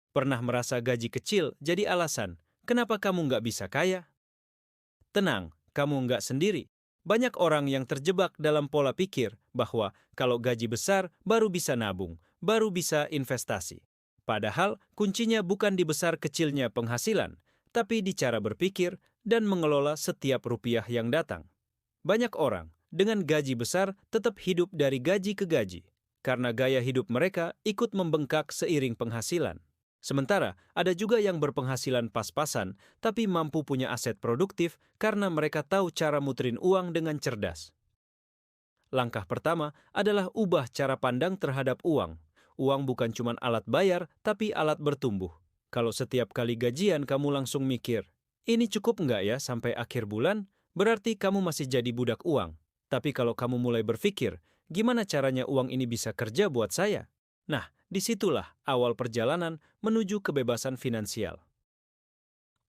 Pernah merasa gaji kecil jadi alasan kenapa kamu nggak bisa kaya? Tenang, kamu nggak sendiri. Banyak orang yang terjebak dalam pola pikir bahwa kalau gaji besar baru bisa nabung, baru bisa investasi. Padahal kuncinya bukan di besar kecilnya penghasilan, tapi di cara berpikir dan mengelola setiap rupiah yang datang. Banyak orang dengan gaji besar tetap hidup dari gaji ke gaji, karena gaya hidup mereka ikut membengkak seiring penghasilan. Sementara ada juga yang berpenghasilan pas-pasan, tapi mampu punya aset produktif karena mereka tahu cara muterin uang dengan cerdas. Langkah pertama adalah ubah cara pandang terhadap uang. Uang bukan cuma alat bayar, tapi alat bertumbuh. Kalau setiap kali gajian kamu langsung mikir, ini cukup nggak ya sampai akhir bulan? Berarti kamu masih jadi budak uang. Tapi kalau kamu mulai berpikir, gimana caranya uang ini bisa kerja buat saya? Nah, disitulah awal perjalanan menuju kebebasan finansial.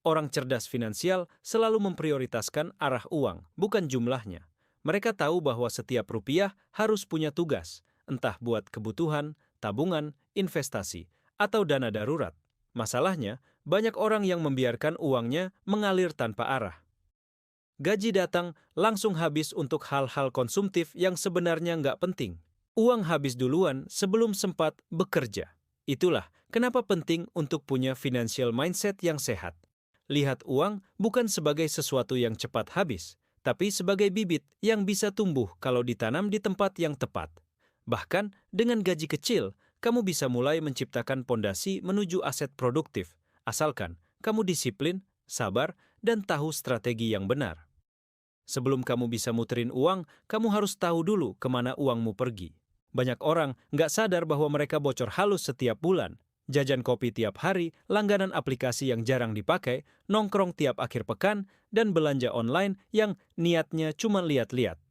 Orang cerdas finansial selalu memprioritaskan arah uang, bukan jumlahnya. Mereka tahu bahwa setiap rupiah harus punya tugas, entah buat kebutuhan, tabungan, investasi, atau dana darurat. Masalahnya, banyak orang yang membiarkan uangnya mengalir tanpa arah. Gaji datang langsung habis untuk hal-hal konsumtif yang sebenarnya nggak penting. Uang habis duluan sebelum sempat bekerja. Itulah kenapa penting untuk punya financial mindset yang sehat. Lihat uang bukan sebagai sesuatu yang cepat habis, tapi sebagai bibit yang bisa tumbuh kalau ditanam di tempat yang tepat. Bahkan dengan gaji kecil, kamu bisa mulai menciptakan pondasi menuju aset produktif, asalkan kamu disiplin, sabar, dan tahu strategi yang benar. Sebelum kamu bisa muterin uang, kamu harus tahu dulu kemana uangmu pergi. Banyak orang nggak sadar bahwa mereka bocor halus setiap bulan. Jajan kopi tiap hari, langganan aplikasi yang jarang dipakai, nongkrong tiap akhir pekan, dan belanja online yang niatnya cuma lihat-lihat.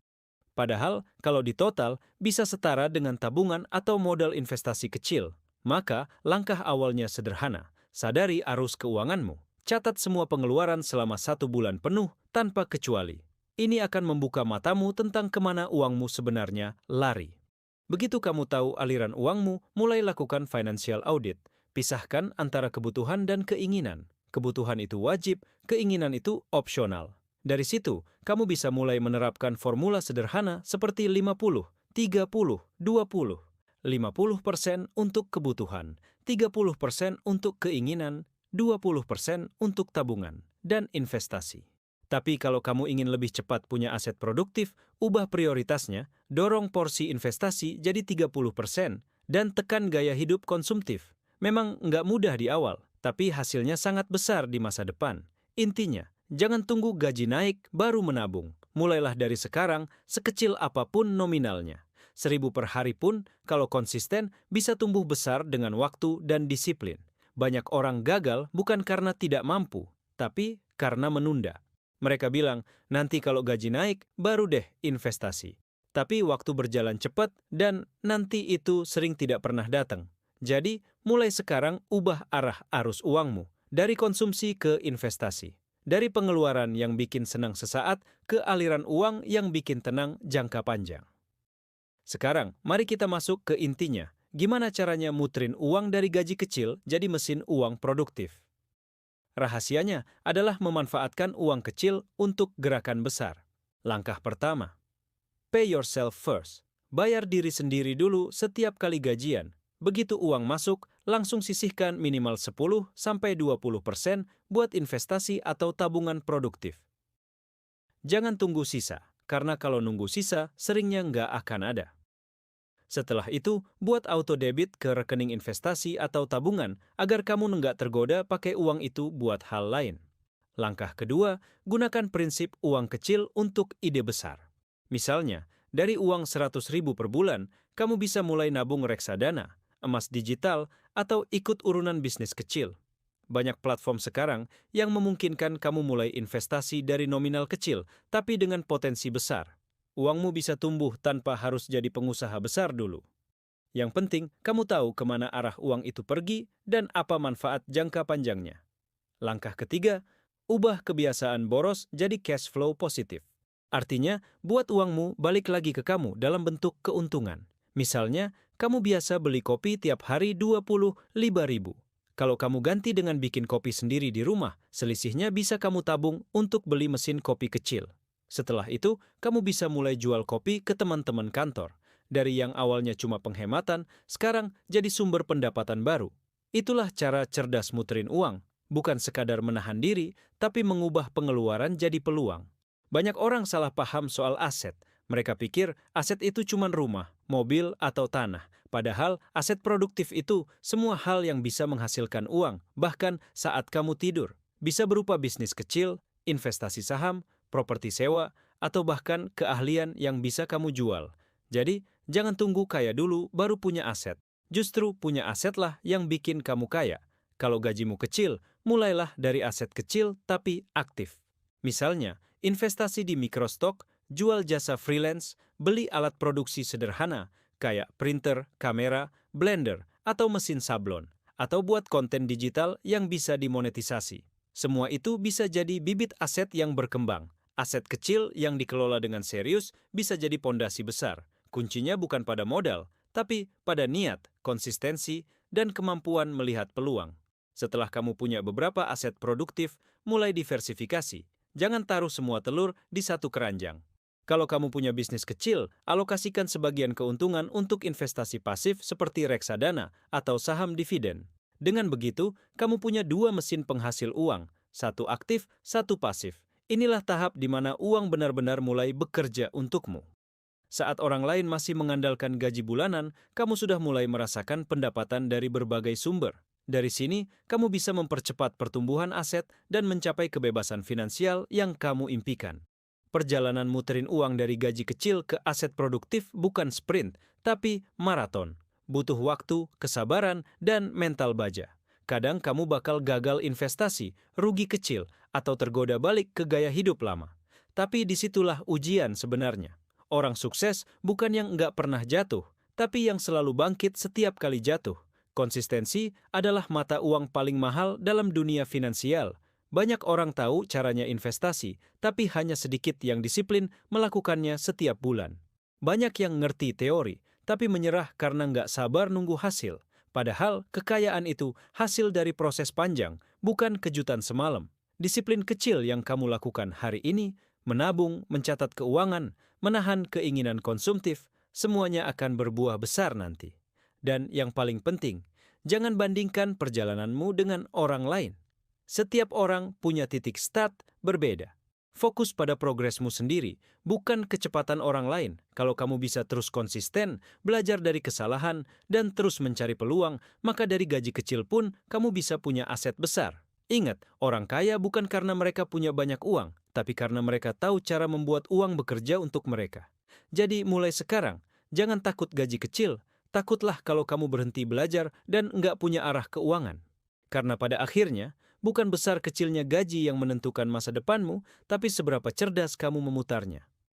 Padahal, kalau ditotal, bisa setara dengan tabungan atau modal investasi kecil. Maka, langkah awalnya sederhana. Sadari arus keuanganmu. Catat semua pengeluaran selama 1 bulan penuh tanpa kecuali. Ini akan membuka matamu tentang kemana uangmu sebenarnya lari. Begitu kamu tahu aliran uangmu, mulai lakukan financial audit. Pisahkan antara kebutuhan dan keinginan. Kebutuhan itu wajib, keinginan itu opsional. Dari situ, kamu bisa mulai menerapkan formula sederhana seperti 50, 30, 20. 50% untuk kebutuhan, 30% untuk keinginan, 20% untuk tabungan dan investasi. Tapi kalau kamu ingin lebih cepat punya aset produktif, ubah prioritasnya, dorong porsi investasi jadi 30%, dan tekan gaya hidup konsumtif. Memang nggak mudah di awal, tapi hasilnya sangat besar di masa depan. Intinya, jangan tunggu gaji naik baru menabung. Mulailah dari sekarang, sekecil apapun nominalnya. 1.000 per hari pun, kalau konsisten, bisa tumbuh besar dengan waktu dan disiplin. Banyak orang gagal bukan karena tidak mampu, tapi karena menunda. Mereka bilang, nanti kalau gaji naik, baru deh investasi. Tapi waktu berjalan cepat dan nanti itu sering tidak pernah datang. Jadi, mulai sekarang ubah arah arus uangmu. Dari konsumsi ke investasi. Dari pengeluaran yang bikin senang sesaat ke aliran uang yang bikin tenang jangka panjang. Sekarang, mari kita masuk ke intinya. Gimana caranya muterin uang dari gaji kecil jadi mesin uang produktif? Rahasianya adalah memanfaatkan uang kecil untuk gerakan besar. Langkah pertama, pay yourself first. Bayar diri sendiri dulu setiap kali gajian. Begitu uang masuk, langsung sisihkan minimal 10-20% buat investasi atau tabungan produktif. Jangan tunggu sisa, karena kalau nunggu sisa, seringnya nggak akan ada. Setelah itu, buat auto debit ke rekening investasi atau tabungan agar kamu nggak tergoda pakai uang itu buat hal lain. Langkah kedua, gunakan prinsip uang kecil untuk ide besar. Misalnya, dari uang 100.000 per bulan, kamu bisa mulai nabung reksadana, emas digital, atau ikut urunan bisnis kecil. Banyak platform sekarang yang memungkinkan kamu mulai investasi dari nominal kecil, tapi dengan potensi besar. Uangmu bisa tumbuh tanpa harus jadi pengusaha besar dulu. Yang penting, kamu tahu kemana arah uang itu pergi dan apa manfaat jangka panjangnya. Langkah ketiga, ubah kebiasaan boros jadi cash flow positif. Artinya, buat uangmu balik lagi ke kamu dalam bentuk keuntungan. Misalnya, kamu biasa beli kopi tiap hari 25.000. Kalau kamu ganti dengan bikin kopi sendiri di rumah, selisihnya bisa kamu tabung untuk beli mesin kopi kecil. Setelah itu, kamu bisa mulai jual kopi ke teman-teman kantor. Dari yang awalnya cuma penghematan, sekarang jadi sumber pendapatan baru. Itulah cara cerdas muterin uang, bukan sekadar menahan diri, tapi mengubah pengeluaran jadi peluang. Banyak orang salah paham soal aset. Mereka pikir aset itu cuma rumah, mobil, atau tanah. Padahal aset produktif itu semua hal yang bisa menghasilkan uang, bahkan saat kamu tidur. Bisa berupa bisnis kecil, investasi saham, properti sewa, atau bahkan keahlian yang bisa kamu jual. Jadi, jangan tunggu kaya dulu baru punya aset. Justru punya asetlah yang bikin kamu kaya. Kalau gajimu kecil, mulailah dari aset kecil tapi aktif. Misalnya, investasi di mikrostok, jual jasa freelance, beli alat produksi sederhana, kayak printer, kamera, blender, atau mesin sablon, atau buat konten digital yang bisa dimonetisasi. Semua itu bisa jadi bibit aset yang berkembang. Aset kecil yang dikelola dengan serius bisa jadi pondasi besar. Kuncinya bukan pada modal, tapi pada niat, konsistensi, dan kemampuan melihat peluang. Setelah kamu punya beberapa aset produktif, mulai diversifikasi. Jangan taruh semua telur di satu keranjang. Kalau kamu punya bisnis kecil, alokasikan sebagian keuntungan untuk investasi pasif seperti reksadana atau saham dividen. Dengan begitu, kamu punya dua mesin penghasil uang, satu aktif, satu pasif. Inilah tahap di mana uang benar-benar mulai bekerja untukmu. Saat orang lain masih mengandalkan gaji bulanan, kamu sudah mulai merasakan pendapatan dari berbagai sumber. Dari sini, kamu bisa mempercepat pertumbuhan aset dan mencapai kebebasan finansial yang kamu impikan. Perjalanan muterin uang dari gaji kecil ke aset produktif bukan sprint, tapi maraton. Butuh waktu, kesabaran, dan mental baja. Kadang kamu bakal gagal investasi, rugi kecil, atau tergoda balik ke gaya hidup lama. Tapi disitulah ujian sebenarnya. Orang sukses bukan yang nggak pernah jatuh, tapi yang selalu bangkit setiap kali jatuh. Konsistensi adalah mata uang paling mahal dalam dunia finansial. Banyak orang tahu caranya investasi, tapi hanya sedikit yang disiplin melakukannya setiap bulan. Banyak yang ngerti teori, tapi menyerah karena nggak sabar nunggu hasil. Padahal kekayaan itu hasil dari proses panjang, bukan kejutan semalam. Disiplin kecil yang kamu lakukan hari ini, menabung, mencatat keuangan, menahan keinginan konsumtif, semuanya akan berbuah besar nanti. Dan yang paling penting, jangan bandingkan perjalananmu dengan orang lain. Setiap orang punya titik start berbeda. Fokus pada progresmu sendiri, bukan kecepatan orang lain. Kalau kamu bisa terus konsisten, belajar dari kesalahan, dan terus mencari peluang, maka dari gaji kecil pun kamu bisa punya aset besar. Ingat, orang kaya bukan karena mereka punya banyak uang, tapi karena mereka tahu cara membuat uang bekerja untuk mereka. Jadi mulai sekarang, jangan takut gaji kecil, takutlah kalau kamu berhenti belajar dan nggak punya arah keuangan. Karena pada akhirnya, bukan besar kecilnya gaji yang menentukan masa depanmu, tapi seberapa cerdas kamu memutarnya.